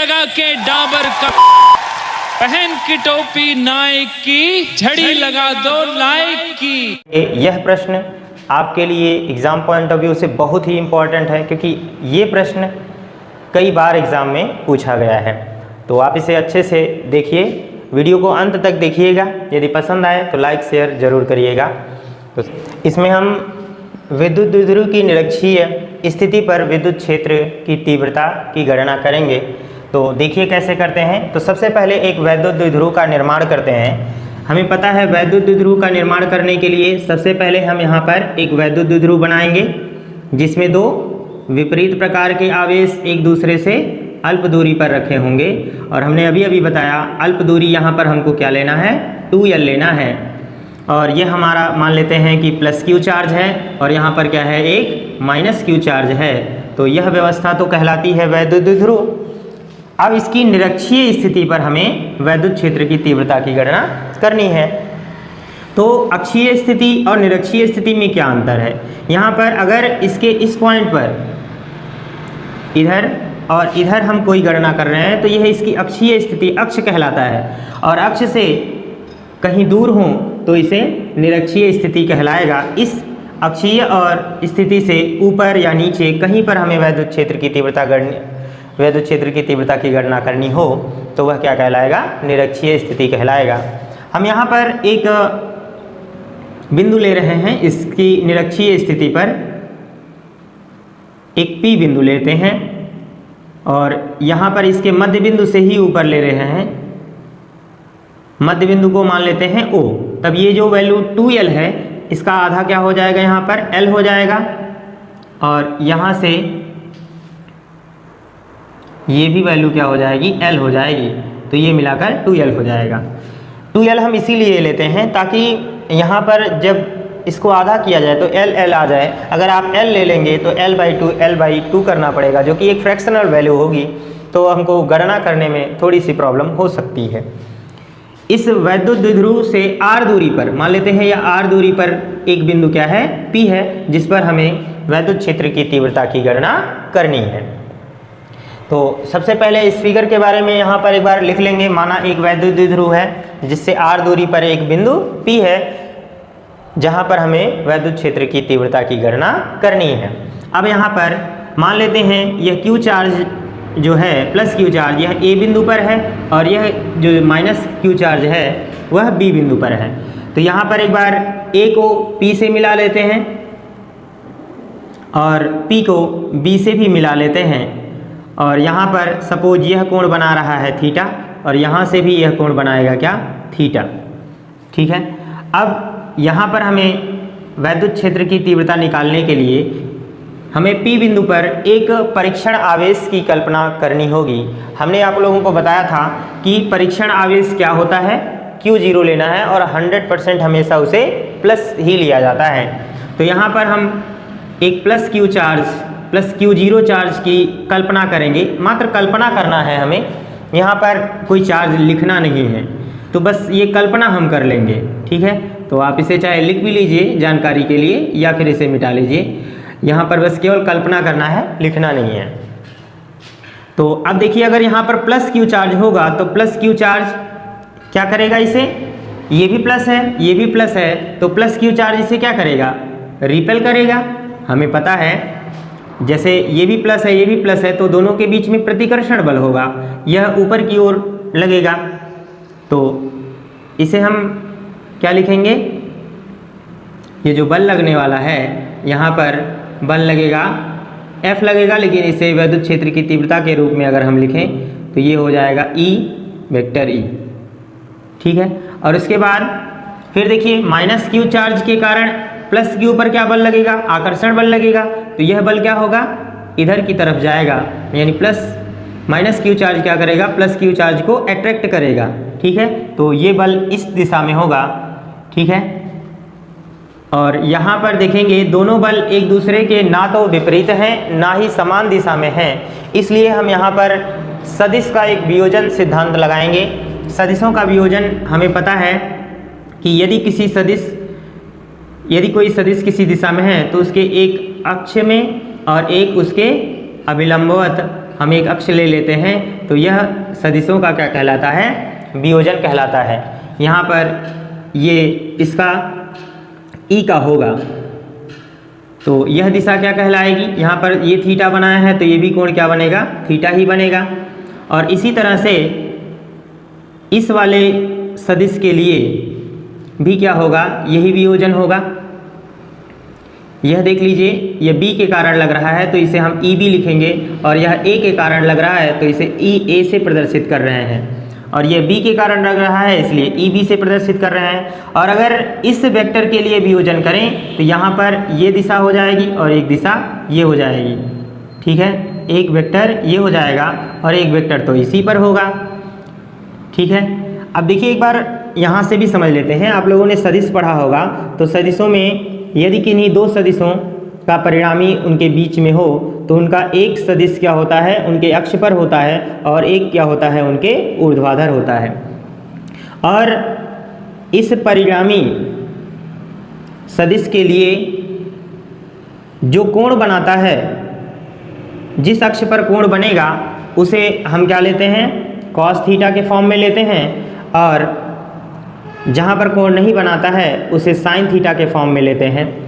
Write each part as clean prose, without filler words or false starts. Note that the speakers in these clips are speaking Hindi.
लगा के डाबर का, पहन की टोपी नाइक की, झड़ी लगा दो लाइक की। यह प्रश्न आपके लिए एग्ज़ाम पॉइंट ऑफ व्यू से बहुत ही इम्पॉर्टेंट है, क्योंकि ये प्रश्न कई बार एग्ज़ाम में पूछा गया है। तो आप इसे अच्छे से देखिए, वीडियो को अंत तक देखिएगा। यदि पसंद आए तो लाइक शेयर ज़रूर करिएगा। तो इसमें हम विद्युत द्विध्रुव की निरक्षीय स्थिति पर विद्युत क्षेत्र की तीव्रता की गणना करेंगे। तो देखिए कैसे करते हैं। तो सबसे पहले एक वैद्युत द्विध्रुव का निर्माण करते हैं। हमें पता है वैद्युत द्विध्रुव का निर्माण करने के लिए सबसे पहले हम यहाँ पर एक वैद्युत द्विध्रुव बनाएंगे, जिसमें दो विपरीत प्रकार के आवेश एक दूसरे से अल्प दूरी पर रखे होंगे। और हमने अभी अभी बताया अल्प दूरी यहाँ पर हमको क्या लेना है, 2L लेना है। और ये हमारा मान लेते हैं कि प्लस Q चार्ज है और यहाँ पर क्या है, एक माइनस Q चार्ज है। तो यह व्यवस्था तो कहलाती है वैद्युत द्विध्रुव। अब इसकी निरक्षीय स्थिति पर हमें वैद्युत क्षेत्र की तीव्रता की गणना करनी है। तो अक्षीय स्थिति और निरक्षीय स्थिति में क्या अंतर है। यहाँ पर अगर इसके इस पॉइंट पर इधर और इधर हम कोई गणना कर रहे हैं तो यह इसकी अक्षीय स्थिति अक्ष कहलाता है, और अक्ष से कहीं दूर हो तो इसे निरक्षीय स्थिति कहलाएगा। इस अक्षीय और स्थिति से ऊपर या नीचे कहीं पर हमें वैद्युत क्षेत्र की तीव्रता की गणना करनी हो तो वह क्या कहलाएगा, निरक्षीय स्थिति कहलाएगा। हम यहाँ पर एक बिंदु ले रहे हैं, इसकी निरक्षीय स्थिति पर एक P बिंदु लेते हैं और यहाँ पर इसके मध्य बिंदु से ही ऊपर ले रहे हैं। मध्य बिंदु को मान लेते हैं O। तब ये जो वैल्यू 2L है इसका आधा क्या हो जाएगा, यहाँ पर L हो जाएगा, और यहाँ से ये भी वैल्यू क्या हो जाएगी, L हो जाएगी। तो ये मिलाकर 2L हो जाएगा। 2L हम इसीलिए लेते हैं ताकि यहाँ पर जब इसको आधा किया जाए तो L आ जाए। अगर आप L ले लेंगे तो L/2 करना पड़ेगा, जो कि एक फ्रैक्शनल वैल्यू होगी, तो हमको गणना करने में थोड़ी सी प्रॉब्लम हो सकती है। इस वैद्युत द्विध्रुव से R दूरी पर मान लेते हैं, या R दूरी पर एक बिंदु क्या है, P है, जिस पर हमें वैद्युत क्षेत्र की तीव्रता की गणना करनी है। तो सबसे पहले इस फिगर के बारे में यहाँ पर एक बार लिख लेंगे। माना एक वैद्युत द्विध्रुव है जिससे R दूरी पर एक बिंदु P है, जहाँ पर हमें वैद्युत क्षेत्र की तीव्रता की गणना करनी है। अब यहाँ पर मान लेते हैं यह Q चार्ज जो है, प्लस Q चार्ज, यह A बिंदु पर है, और यह जो माइनस Q चार्ज है वह B बिंदु पर है। तो यहाँ पर एक बार A को P से मिला लेते हैं और P को B से भी मिला लेते हैं, और यहाँ पर सपोज यह कोण बना रहा है थीटा, और यहाँ से भी यह कोण बनाएगा क्या, थीटा। ठीक है। अब यहाँ पर हमें वैद्युत क्षेत्र की तीव्रता निकालने के लिए हमें P बिंदु पर एक परीक्षण आवेश की कल्पना करनी होगी। हमने आप लोगों को बताया था कि परीक्षण आवेश क्या होता है, Q0 लेना है, और 100% हमेशा उसे प्लस ही लिया जाता है। तो यहाँ पर हम एक प्लस Q0 चार्ज की कल्पना करेंगे। मात्र कल्पना करना है हमें, यहाँ पर कोई चार्ज लिखना नहीं है, तो बस ये कल्पना हम कर लेंगे। ठीक है। तो आप इसे चाहे लिख भी लीजिए जानकारी के लिए, या फिर इसे मिटा लीजिए। यहाँ पर बस केवल कल्पना करना है, लिखना नहीं है। तो अब देखिए, अगर यहाँ पर प्लस Q चार्ज होगा तो प्लस Q चार्ज क्या करेगा, इसे, ये भी प्लस है, ये भी प्लस है, तो प्लस Q चार्ज इसे क्या करेगा, रिपेल करेगा। हमें पता है जैसे ये भी प्लस है, ये भी प्लस है, तो दोनों के बीच में प्रतिकर्षण बल होगा, यह ऊपर की ओर लगेगा। तो इसे हम क्या लिखेंगे, ये जो बल लगने वाला है, यहाँ पर बल लगेगा, F लगेगा, लेकिन इसे वैद्युत क्षेत्र की तीव्रता के रूप में अगर हम लिखें तो ये हो जाएगा E वेक्टर E। ठीक है। और इसके बाद फिर देखिए, माइनस Q चार्ज के कारण प्लस Q पर क्या बल लगेगा, आकर्षण बल लगेगा। तो यह बल क्या होगा, इधर की तरफ जाएगा, यानी माइनस Q चार्ज क्या करेगा, प्लस Q चार्ज को अट्रैक्ट करेगा। ठीक है। तो ये बल इस दिशा में होगा। ठीक है। और यहाँ पर देखेंगे दोनों बल एक दूसरे के ना तो विपरीत हैं ना ही समान दिशा में हैं, इसलिए हम यहाँ पर सदिश का एक वियोजन सिद्धांत लगाएंगे। सदिशों का वियोजन हमें पता है कि यदि कोई सदिश किसी दिशा में है तो उसके एक अक्ष में और एक उसके अभिलंबवत हम एक अक्ष ले लेते हैं तो यह सदिशों का क्या कहलाता है, वियोजन कहलाता है। यहाँ पर ये इसका ई का होगा तो यह दिशा क्या कहलाएगी, यहाँ पर ये थीटा बनाया है तो ये भी कोण क्या बनेगा, थीटा ही बनेगा। और इसी तरह से इस वाले सदिश के लिए भी क्या होगा, यही वियोजन होगा। यह देख लीजिए, यह B के कारण लग रहा है तो इसे हम EB लिखेंगे, और यह A के कारण लग रहा है तो इसे EA से प्रदर्शित कर रहे हैं, और यह B के कारण लग रहा है इसलिए EB से प्रदर्शित कर रहे हैं। और अगर इस वेक्टर के लिए वियोजन करें तो यहाँ पर ये दिशा हो जाएगी और एक दिशा ये हो जाएगी, ठीक है। एक वेक्टर ये हो जाएगा और एक वेक्टर तो इसी पर होगा, ठीक है। अब देखिए एक बार यहाँ से भी समझ लेते हैं। आप लोगों ने सदिश पढ़ा होगा तो सदिशों में यदि किन्हीं दो सदिशों का परिणामी उनके बीच में हो तो उनका एक सदिश क्या होता है, उनके अक्ष पर होता है, और एक क्या होता है, उनके ऊर्ध्वाधर होता है। और इस परिणामी सदिश के लिए जो कोण बनाता है, जिस अक्ष पर कोण बनेगा उसे हम क्या लेते हैं, कॉस थीटा के फॉर्म में लेते हैं, और जहाँ पर कोण नहीं बनाता है उसे साइन थीटा के फॉर्म में लेते हैं।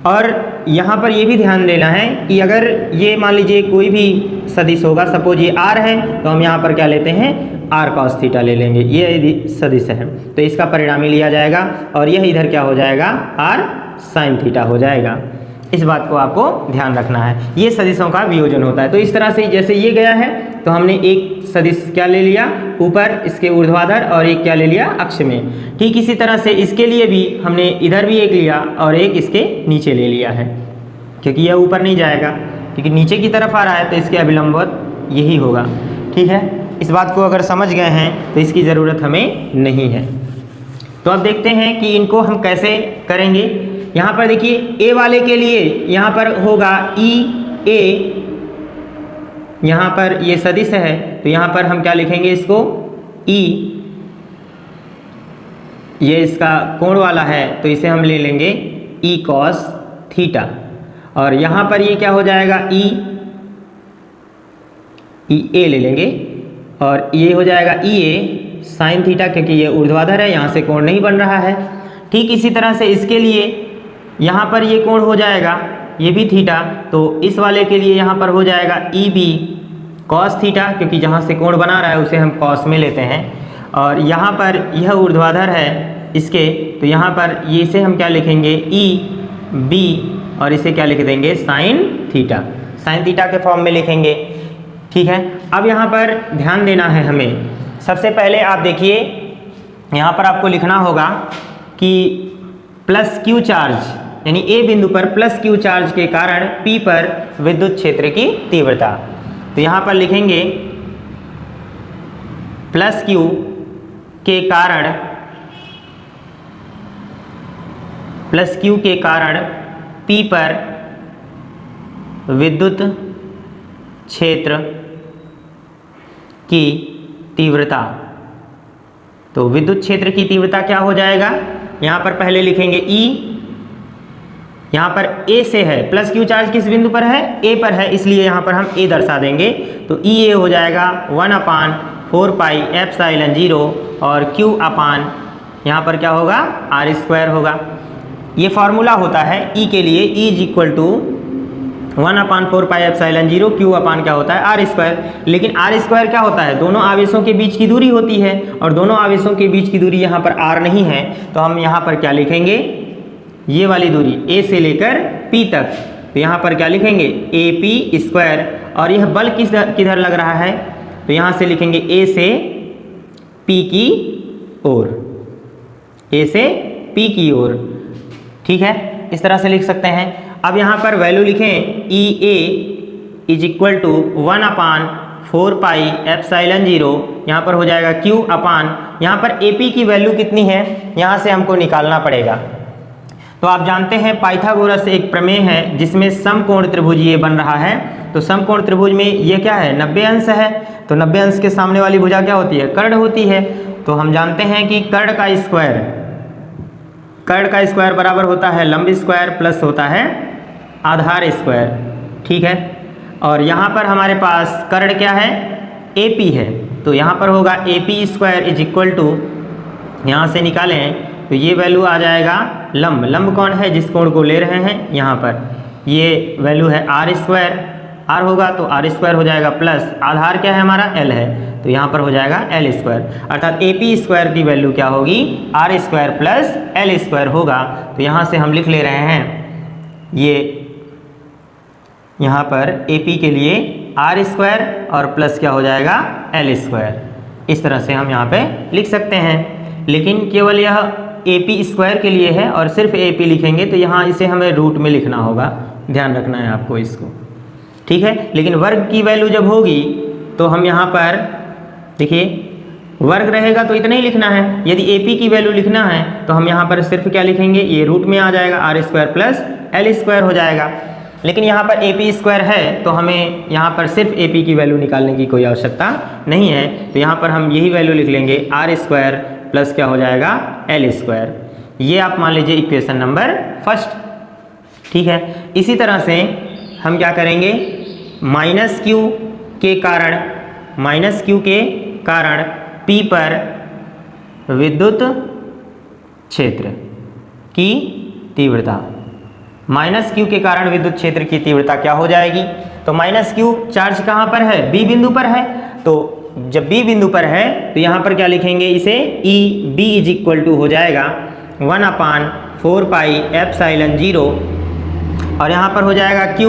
और यहाँ पर ये भी ध्यान देना है कि अगर ये मान लीजिए कोई भी सदिश होगा, सपोज ये r है तो हम यहाँ पर क्या लेते हैं, r cos थीटा ले लेंगे, ये यदि सदिश है तो इसका परिणामी लिया जाएगा, और यह इधर क्या हो जाएगा, r sin थीटा हो जाएगा। इस बात को आपको ध्यान रखना है, ये सदिशों का वियोजन होता है। तो इस तरह से जैसे ये गया है तो हमने एक सदिश क्या ले लिया ऊपर इसके ऊर्ध्वाधर, और एक क्या ले लिया अक्ष में। ठीक इसी तरह से इसके लिए भी हमने इधर भी एक लिया और एक इसके नीचे ले लिया है, क्योंकि यह ऊपर नहीं जाएगा, क्योंकि नीचे की तरफ आ रहा है तो इसके अभिलंबवत यही होगा, ठीक है। इस बात को अगर समझ गए हैं तो इसकी ज़रूरत हमें नहीं है। तो अब देखते हैं कि इनको हम कैसे करेंगे। यहाँ पर देखिए ए वाले के लिए यहाँ पर होगा ई ए, यहाँ पर ये सदिश है तो यहाँ पर हम क्या लिखेंगे इसको, ई, ये इसका कोण वाला है तो इसे हम ले लेंगे ई कॉस थीटा, और यहाँ पर ये क्या हो जाएगा, ई ए ले लेंगे, और ये हो जाएगा ई ए साइन थीटा, क्योंकि ये ऊर्ध्वाधर है, यहाँ से कोण नहीं बन रहा है। ठीक इसी तरह से इसके लिए यहाँ पर ये कोण हो जाएगा, ये भी थीटा, तो इस वाले के लिए यहाँ पर हो जाएगा ई बी कॉस थीटा, क्योंकि जहाँ से कोण बना रहा है उसे हम कॉस में लेते हैं। और यहाँ पर यह ऊर्ध्वाधर है इसके, तो यहाँ पर ये इसे हम क्या लिखेंगे, ई बी, और इसे क्या लिख देंगे, साइन थीटा, साइन थीटा के फॉर्म में लिखेंगे, ठीक है। अब यहाँ पर ध्यान देना है हमें। सबसे पहले आप देखिए यहाँ पर आपको लिखना होगा कि प्लस क्यू चार्ज, यानी ए बिंदु पर प्लस क्यू चार्ज के कारण पी पर विद्युत क्षेत्र की तीव्रता। तो यहाँ पर लिखेंगे प्लस क्यू के कारण, प्लस क्यू के कारण पी पर विद्युत क्षेत्र की तीव्रता। तो विद्युत क्षेत्र की तीव्रता क्या हो जाएगा, यहाँ पर पहले लिखेंगे E, यहाँ पर A से है, प्लस क्यू चार्ज किस बिंदु पर है, A पर है, इसलिए यहाँ पर हम A दर्शा देंगे। तो EA हो जाएगा 1/4 पाई एप्सिलॉन 0, और Q अपान यहाँ पर क्या होगा, r² होगा। ये फॉर्मूला होता है E के लिए, E is equal to 1/4 pi epsilon 0, Q upon क्या होता है, r²। लेकिन r² क्या होता है, दोनों आवेशों के बीच की दूरी होती है, और दोनों आवेशों के बीच की दूरी यहाँ पर r नहीं है, तो हम यहाँ पर क्या लिखेंगे, ये वाली दूरी A से लेकर P तक, तो यहाँ पर क्या लिखेंगे, AP²। और यह बल किधर लग रहा है, तो यहाँ से लिखेंगे A से P की ओर, A से P की ओर, ठीक है, इस तरह से लिख सकते हैं। अब यहाँ पर वैल्यू लिखें, EA is equal to 1/4 pi epsilon 0, यहाँ पर हो जाएगा Q अपान, यहाँ पर AP की वैल्यू कितनी है, यहाँ से हमको निकालना पड़ेगा। तो आप जानते हैं पाइथागोरस एक प्रमेय है जिसमें समकोण त्रिभुज ये बन रहा है। तो समकोण त्रिभुज में ये क्या है, 90 अंश है, तो 90 अंश के सामने वाली भुजा क्या होती है, कर्ण होती है। तो हम जानते हैं कि कर्ण का स्क्वायर बराबर होता है लंब स्क्वायर प्लस होता है आधार स्क्वायर, ठीक है। और यहाँ पर हमारे पास कर्ण क्या है, AP है, तो यहाँ पर होगा AP square is equal to, यहाँ से निकालें तो ये वैल्यू आ जाएगा लंब। लंब कौन है, जिस कोण को ले रहे हैं, यहाँ पर ये वैल्यू है R स्क्वायर, R होगा तो R स्क्वायर हो जाएगा प्लस आधार क्या है हमारा L है, तो यहाँ पर हो जाएगा L स्क्वायर, अर्थात AP स्क्वायर की वैल्यू क्या होगी, R square plus L square होगा। तो यहाँ से हम लिख ले रहे हैं ये यहाँ पर AP के लिए R स्क्वायर और प्लस क्या हो जाएगा L स्क्वायर, इस तरह से हम यहाँ पे लिख सकते हैं। लेकिन केवल यह AP स्क्वायर के लिए है और सिर्फ AP लिखेंगे तो यहाँ इसे हमें रूट में लिखना होगा, ध्यान रखना है आपको इसको, ठीक है। लेकिन वर्ग की वैल्यू जब होगी तो हम यहाँ पर देखिए वर्ग रहेगा तो इतना ही लिखना है, यदि AP की वैल्यू लिखना है तो हम यहाँ पर सिर्फ क्या लिखेंगे, ये रूट में आ जाएगा R square plus L square हो जाएगा। लेकिन यहाँ पर AP स्क्वायर है तो हमें यहाँ पर सिर्फ AP की वैल्यू निकालने की कोई आवश्यकता नहीं है, तो यहाँ पर हम यही वैल्यू लिख लेंगे R स्क्वायर प्लस क्या हो जाएगा L स्क्वायर। ये आप मान लीजिए इक्वेशन नंबर फर्स्ट, ठीक है। इसी तरह से हम क्या करेंगे, माइनस Q के कारण P पर विद्युत क्षेत्र की तीव्रता, माइनस Q के कारण विद्युत क्षेत्र की तीव्रता क्या हो जाएगी, तो माइनस Q चार्ज कहाँ पर है, B बिंदु पर है, तो जब B बिंदु पर है तो यहाँ पर क्या लिखेंगे इसे, E B is equal to हो जाएगा 1/4 पाई एप्सिलॉन 0 और यहाँ पर हो जाएगा Q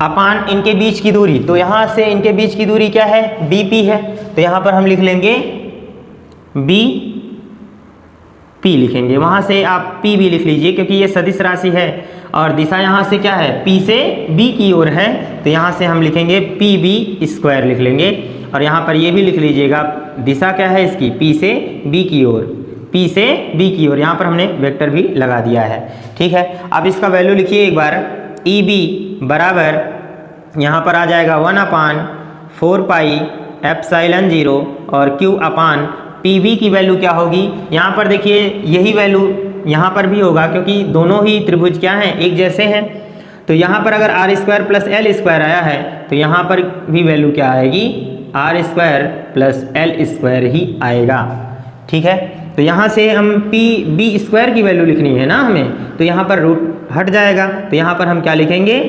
अपान इनके बीच की दूरी, तो यहाँ से इनके बीच की दूरी क्या है, BP है, तो यहाँ पर हम लिख लेंगे BP लिखेंगे, वहाँ से आप P भी लिख लीजिए क्योंकि ये सदिश राशि है और दिशा यहाँ से क्या है, P से B की ओर है, तो यहाँ से हम लिखेंगे PB स्क्वायर लिख लेंगे। और यहाँ पर ये भी लिख लीजिएगा दिशा क्या है इसकी, P से B की ओर, P से B की ओर, यहाँ पर हमने वेक्टर भी लगा दिया है, ठीक है। अब इसका वैल्यू लिखिए एक बार, EB बराबर यहाँ पर आ जाएगा 1/4 पाई एप्सिलॉन 0 और Q अपान PB की वैल्यू क्या होगी, यहाँ पर देखिए यही वैल्यू यहाँ पर भी होगा क्योंकि दोनों ही त्रिभुज क्या हैं, एक जैसे हैं, तो यहाँ पर अगर R square plus L square आया है तो यहाँ पर भी वैल्यू क्या आएगी, R square plus L square ही आएगा, ठीक है। तो यहाँ से हम PB स्क्वायर की वैल्यू लिखनी है ना हमें, तो यहाँ पर रूट हट जाएगा, तो यहाँ पर हम क्या लिखेंगे,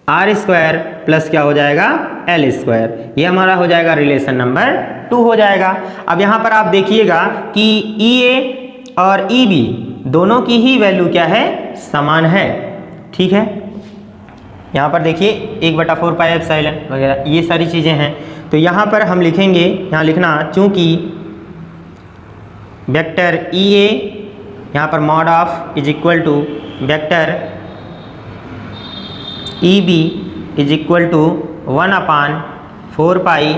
R स्क्वायर प्लस क्या हो जाएगा L स्क्वायर, ये हमारा हो जाएगा रिलेशन नंबर 2 हो जाएगा। अब यहाँ पर आप देखिएगा कि EA और EB दोनों की ही वैल्यू क्या है, समान है, ठीक है। यहाँ पर देखिए 1/4 पाई एप्सिलॉन वगैरह ये सारी चीज़ें हैं, तो यहाँ पर हम लिखेंगे, यहाँ लिखना चूँकि वेक्टर EA यहाँ पर mod of is equal to vector EB is equal to 1/4 pi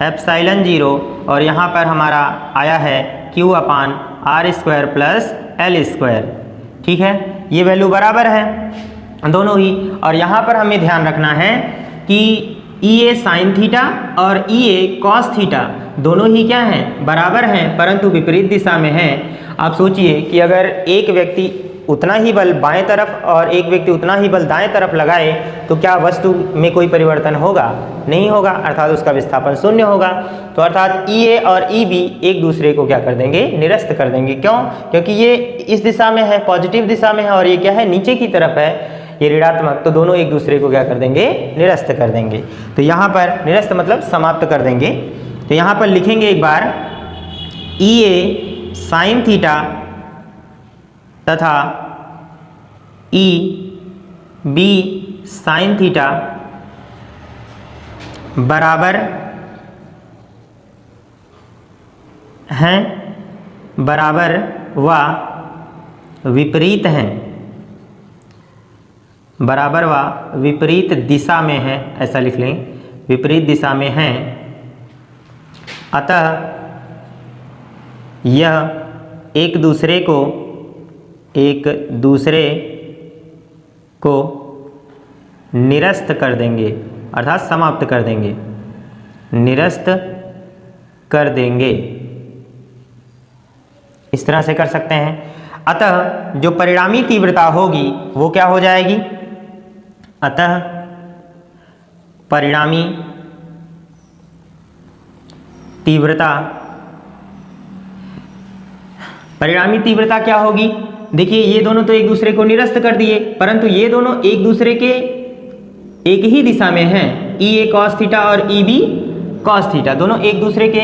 epsilon 0 और यहाँ पर हमारा आया है Q upon R square plus L square, ठीक है। ये वैल्यू बराबर है दोनों ही, और यहाँ पर हमें ध्यान रखना है कि EA साइन थीटा और EA कॉस थीटा दोनों ही क्या हैं, बराबर हैं, परंतु विपरीत दिशा में हैं। आप सोचिए कि अगर एक व्यक्ति उतना ही बल बाएं तरफ और एक व्यक्ति उतना ही बल दाएं तरफ लगाए तो क्या वस्तु में कोई परिवर्तन होगा, नहीं होगा, अर्थात उसका विस्थापन शून्य होगा। तो अर्थात EA और EB एक दूसरे को क्या कर देंगे, निरस्त कर देंगे। क्यों, क्योंकि ये इस दिशा में है, पॉजिटिव दिशा में है, और ये क्या है, नीचे की तरफ है, ये ऋणात्मक, तो दोनों एक दूसरे को क्या कर देंगे, निरस्त कर देंगे। तो यहाँ पर निरस्त मतलब समाप्त कर देंगे। तो यहाँ पर लिखेंगे एक बार, EA साइन थीटा तथा EB साइन थीटा बराबर हैं, बराबर व विपरीत हैं, बराबर व विपरीत दिशा में है, ऐसा लिख लें, विपरीत दिशा में हैं। अतः यह एक दूसरे को निरस्त कर देंगे, अर्थात समाप्त कर देंगे, निरस्त कर देंगे, इस तरह से कर सकते हैं। अतः जो परिणामी तीव्रता होगी वो क्या हो जाएगी, अतः परिणामी तीव्रता क्या होगी? देखिए ये दोनों तो एक दूसरे को निरस्त कर दिए, परंतु ये दोनों एक दूसरे के एक ही दिशा में हैं। ई ए कॉस थीटा और ई बी कॉस थीटा दोनों एक दूसरे के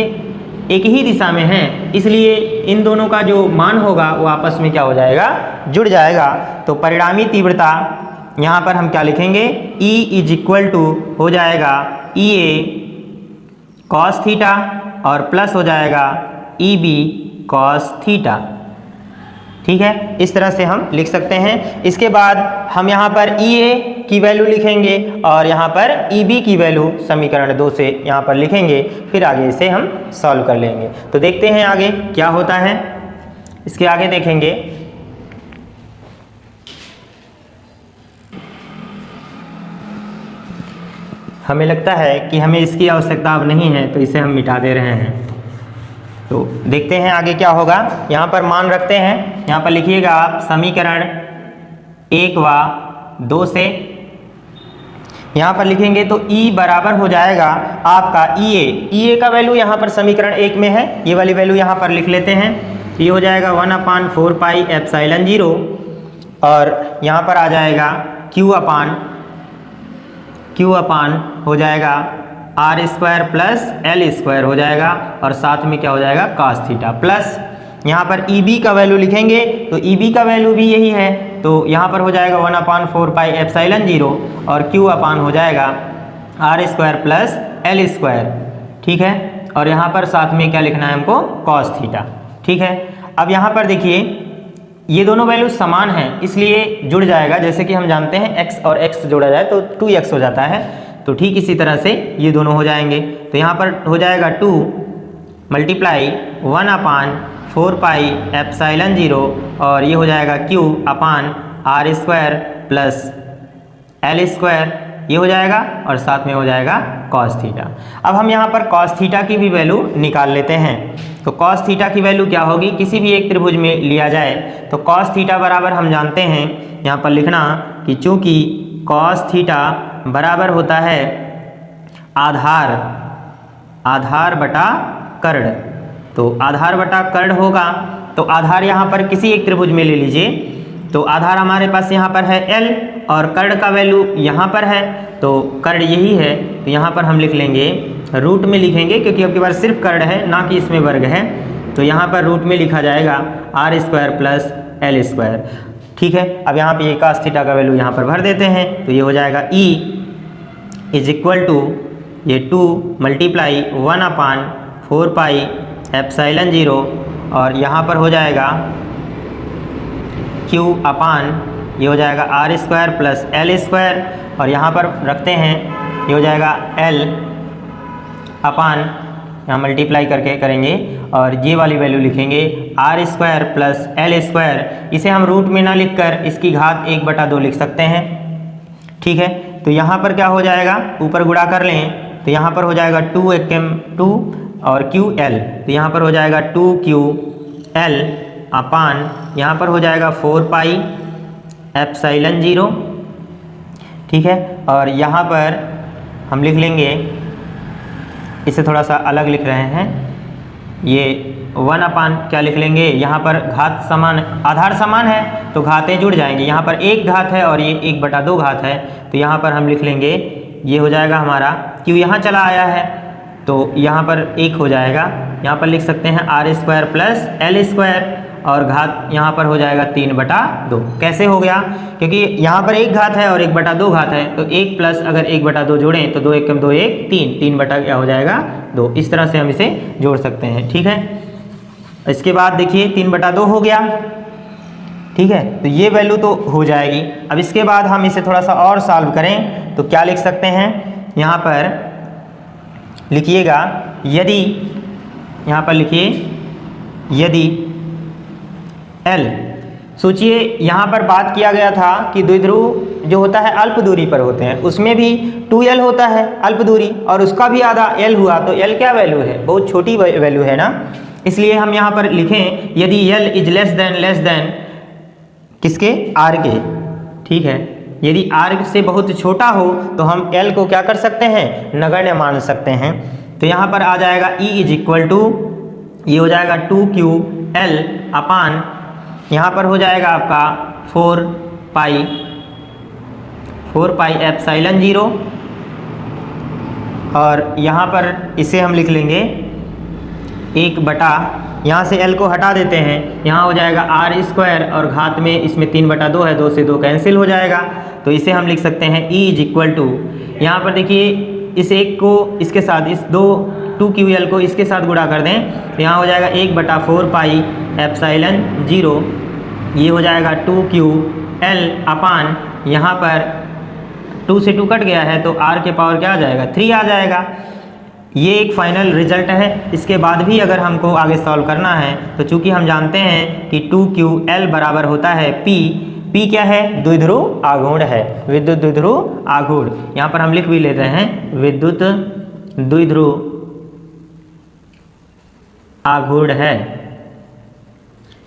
एक ही दिशा में हैं, इसलिए इन दोनों का जो मान होगा वो आपस में क्या हो जाएगा? जुड़ जाएगा। तो परिणामी तीव्रता यहाँ पर हम क्या लिखेंगे? E इज इक्वल टू हो जाएगा ई ए कॉस थीटा और प्लस हो जाएगा ई बी कॉस थीटा। ठीक है, इस तरह से हम लिख सकते हैं। इसके बाद हम यहाँ पर ई ए की वैल्यू लिखेंगे और यहाँ पर ई बी की वैल्यू समीकरण 2 से यहाँ पर लिखेंगे, फिर आगे इसे हम सॉल्व कर लेंगे। तो देखते हैं आगे क्या होता है। इसके आगे देखेंगे हमें लगता है कि हमें इसकी आवश्यकता अब नहीं है, तो इसे हम मिटा दे रहे हैं। तो देखते हैं आगे क्या होगा। यहाँ पर मान रखते हैं, यहाँ पर लिखिएगा आप समीकरण 1 व 2 से यहाँ पर लिखेंगे तो E बराबर हो जाएगा आपका ई ए का वैल्यू यहाँ पर समीकरण 1 में है, ये वाली वैल्यू यहाँ पर लिख लेते हैं। ये हो जाएगा 1/4 पाई एप्सिलॉन 0 और यहाँ पर आ जाएगा Q अपान हो जाएगा R square plus L square हो जाएगा और साथ में क्या हो जाएगा? cos थीटा प्लस यहाँ पर ई बी का वैल्यू लिखेंगे तो ई बी का वैल्यू भी यही है, तो यहाँ पर हो जाएगा 1/4 पाई एप्सिलॉन 0 और Q अपान हो जाएगा R square plus L square. ठीक है, और यहाँ पर साथ में क्या लिखना है हमको? cos theta. ठीक है, अब यहाँ पर देखिए ये दोनों वैल्यू समान हैं, इसलिए जुड़ जाएगा। जैसे कि हम जानते हैं x और x जोड़ा जाए तो 2x हो जाता है, तो ठीक इसी तरह से ये दोनों हो जाएंगे। तो यहाँ पर हो जाएगा 2 मल्टीप्लाई 1/4 पाई एप्सिलॉन 0 और ये हो जाएगा Q upon R square plus L square, ये हो जाएगा और साथ में हो जाएगा cos थीटा। अब हम यहाँ पर cos थीटा की भी वैल्यू निकाल लेते हैं। तो cos थीटा की वैल्यू क्या होगी? किसी भी एक त्रिभुज में लिया जाए तो cos थीटा बराबर हम जानते हैं, यहाँ पर लिखना कि चूंकि cos थीटा बराबर होता है आधार बटा कर्ण। तो आधार बटा कर्ण होगा, तो आधार यहाँ पर किसी एक त्रिभुज में ले लीजिए। तो आधार हमारे पास यहाँ पर है L और कर्ण का वैल्यू यहाँ पर है, तो कर्ण यही है, तो यहाँ पर हम लिख लेंगे रूट में लिखेंगे, क्योंकि आपके पास सिर्फ कर्ण है ना कि इसमें वर्ग है, तो यहाँ पर रूट में लिखा जाएगा R square plus L square. ठीक है, अब यहाँ पे ये cos थीटा का वैल्यू यहाँ पर भर देते हैं, तो ये हो जाएगा E इज इक्वल टू ये 2 मल्टीप्लाई 1/4 पाई एप्सिलॉन 0 और यहाँ पर हो जाएगा Q अपान ये हो जाएगा R square plus L square और यहाँ पर रखते हैं ये हो जाएगा L अपान यहाँ मल्टीप्लाई करके करेंगे और ये वाली वैल्यू लिखेंगे R square plus L square. इसे हम रूट में ना लिखकर इसकी घात 1/2 लिख सकते हैं। ठीक है, तो यहाँ पर क्या हो जाएगा? ऊपर गुणा कर लें तो यहाँ पर हो जाएगा 2 एकम 2 और QL, तो यहाँ पर हो जाएगा 2QL अपान यहाँ पर हो जाएगा 4 पाई एप्सिलॉन 0। ठीक है, और यहाँ पर हम लिख लेंगे, इसे थोड़ा सा अलग लिख रहे हैं, ये 1 अपान क्या लिख लेंगे? यहाँ पर घात समान, आधार समान है तो घातें जुड़ जाएंगी। यहाँ पर एक घात है और ये 1/2 घात है, तो यहाँ पर हम लिख लेंगे ये हो जाएगा हमारा Q यहाँ चला आया है तो यहाँ पर 1 हो जाएगा। यहाँ पर लिख सकते हैं R square plus L square और घात यहाँ पर हो जाएगा 3/2। कैसे हो गया? क्योंकि यहाँ पर एक घात है और 1/2 घात है, तो 1 प्लस अगर 1/2 जोड़ें तो 2 एकम 2 1 3 बटा क्या हो जाएगा 2। इस तरह से हम इसे जोड़ सकते हैं। ठीक है, इसके बाद देखिए 3/2 हो गया। ठीक है, तो ये वैल्यू तो हो जाएगी। अब इसके बाद हम इसे थोड़ा सा और सॉल्व करें तो क्या लिख सकते हैं? यहाँ पर लिखिएगा यदि, यहाँ पर लिखिए यदि L, सोचिए यहाँ पर बात किया गया था कि द्विध्रुव जो होता है अल्प दूरी पर होते हैं, उसमें भी 2L होता है अल्प दूरी और उसका भी आधा L हुआ, तो L क्या वैल्यू है? बहुत छोटी वैल्यू है ना, इसलिए हम यहाँ पर लिखें यदि L इज लेस देन किसके? R के। ठीक है, यदि r से बहुत छोटा हो तो हम l को क्या कर सकते हैं, नगण्य मान सकते हैं। तो यहाँ पर आ जाएगा E इज इक्वल टू, ये हो जाएगा 2QL अपान, यहाँ पर हो जाएगा आपका 4 पाई एप्सिलॉन 0, और यहाँ पर इसे हम लिख लेंगे 1 बटा, यहाँ से L को हटा देते हैं, यहाँ हो जाएगा r स्क्वायर और घात में इसमें 3/2 है, 2 से 2 कैंसिल हो जाएगा। तो इसे हम लिख सकते हैं E इज इक्वल टू, यहाँ पर देखिए इस 1 को इसके साथ, इस 2QL को इसके साथ गुणा कर दें तो यहाँ हो जाएगा 1/4 पाई एप्सिलॉन 0, ये हो जाएगा 2QL अपान, यहाँ पर 2 से 2 कट गया है तो r के पावर क्या आ जाएगा, 3 आ जाएगा। ये एक फाइनल रिजल्ट है। इसके बाद भी अगर हमको आगे सॉल्व करना है तो चूंकि हम जानते हैं कि 2QL बराबर होता है P क्या है, द्विध्रुव आघूर्ण है, विद्युत द्विध्रुव आघूर्ण। यहाँ पर हम लिख भी लेते हैं विद्युत द्विध्रुव आघूर्ण है,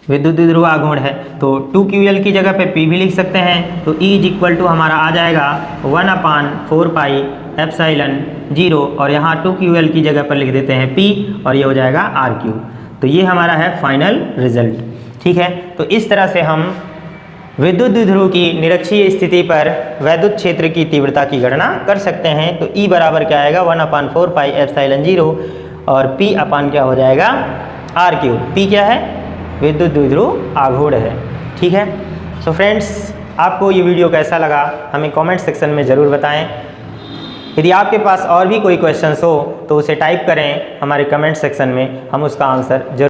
विद्युत द्विध्रुव आघूर्ण है। तो 2QL की जगह पे P भी लिख सकते हैं। तो E इज इक्वल टू हमारा आ जाएगा 1/4 पाई एप्सिलॉन 0, और यहाँ 2QL की जगह पर लिख देते हैं P, और ये हो जाएगा R3। तो ये हमारा है फाइनल रिजल्ट। ठीक है, तो इस तरह से हम विद्युत द्विध्रुव की निरक्षीय स्थिति पर वैद्युत क्षेत्र की तीव्रता की गणना कर सकते हैं। तो E बराबर क्या आएगा, 1/4 पाई एप्सिलॉन 0, और P अपान क्या हो जाएगा, R3। P क्या है, विद्युत द्विध्रुव आघूर्ण है। ठीक है, सो फ्रेंड्स, आपको ये वीडियो कैसा लगा हमें कमेंट सेक्शन में ज़रूर बताएं। यदि आपके पास और भी कोई क्वेश्चंस हो तो उसे टाइप करें हमारे कमेंट सेक्शन में, हम उसका आंसर जरूर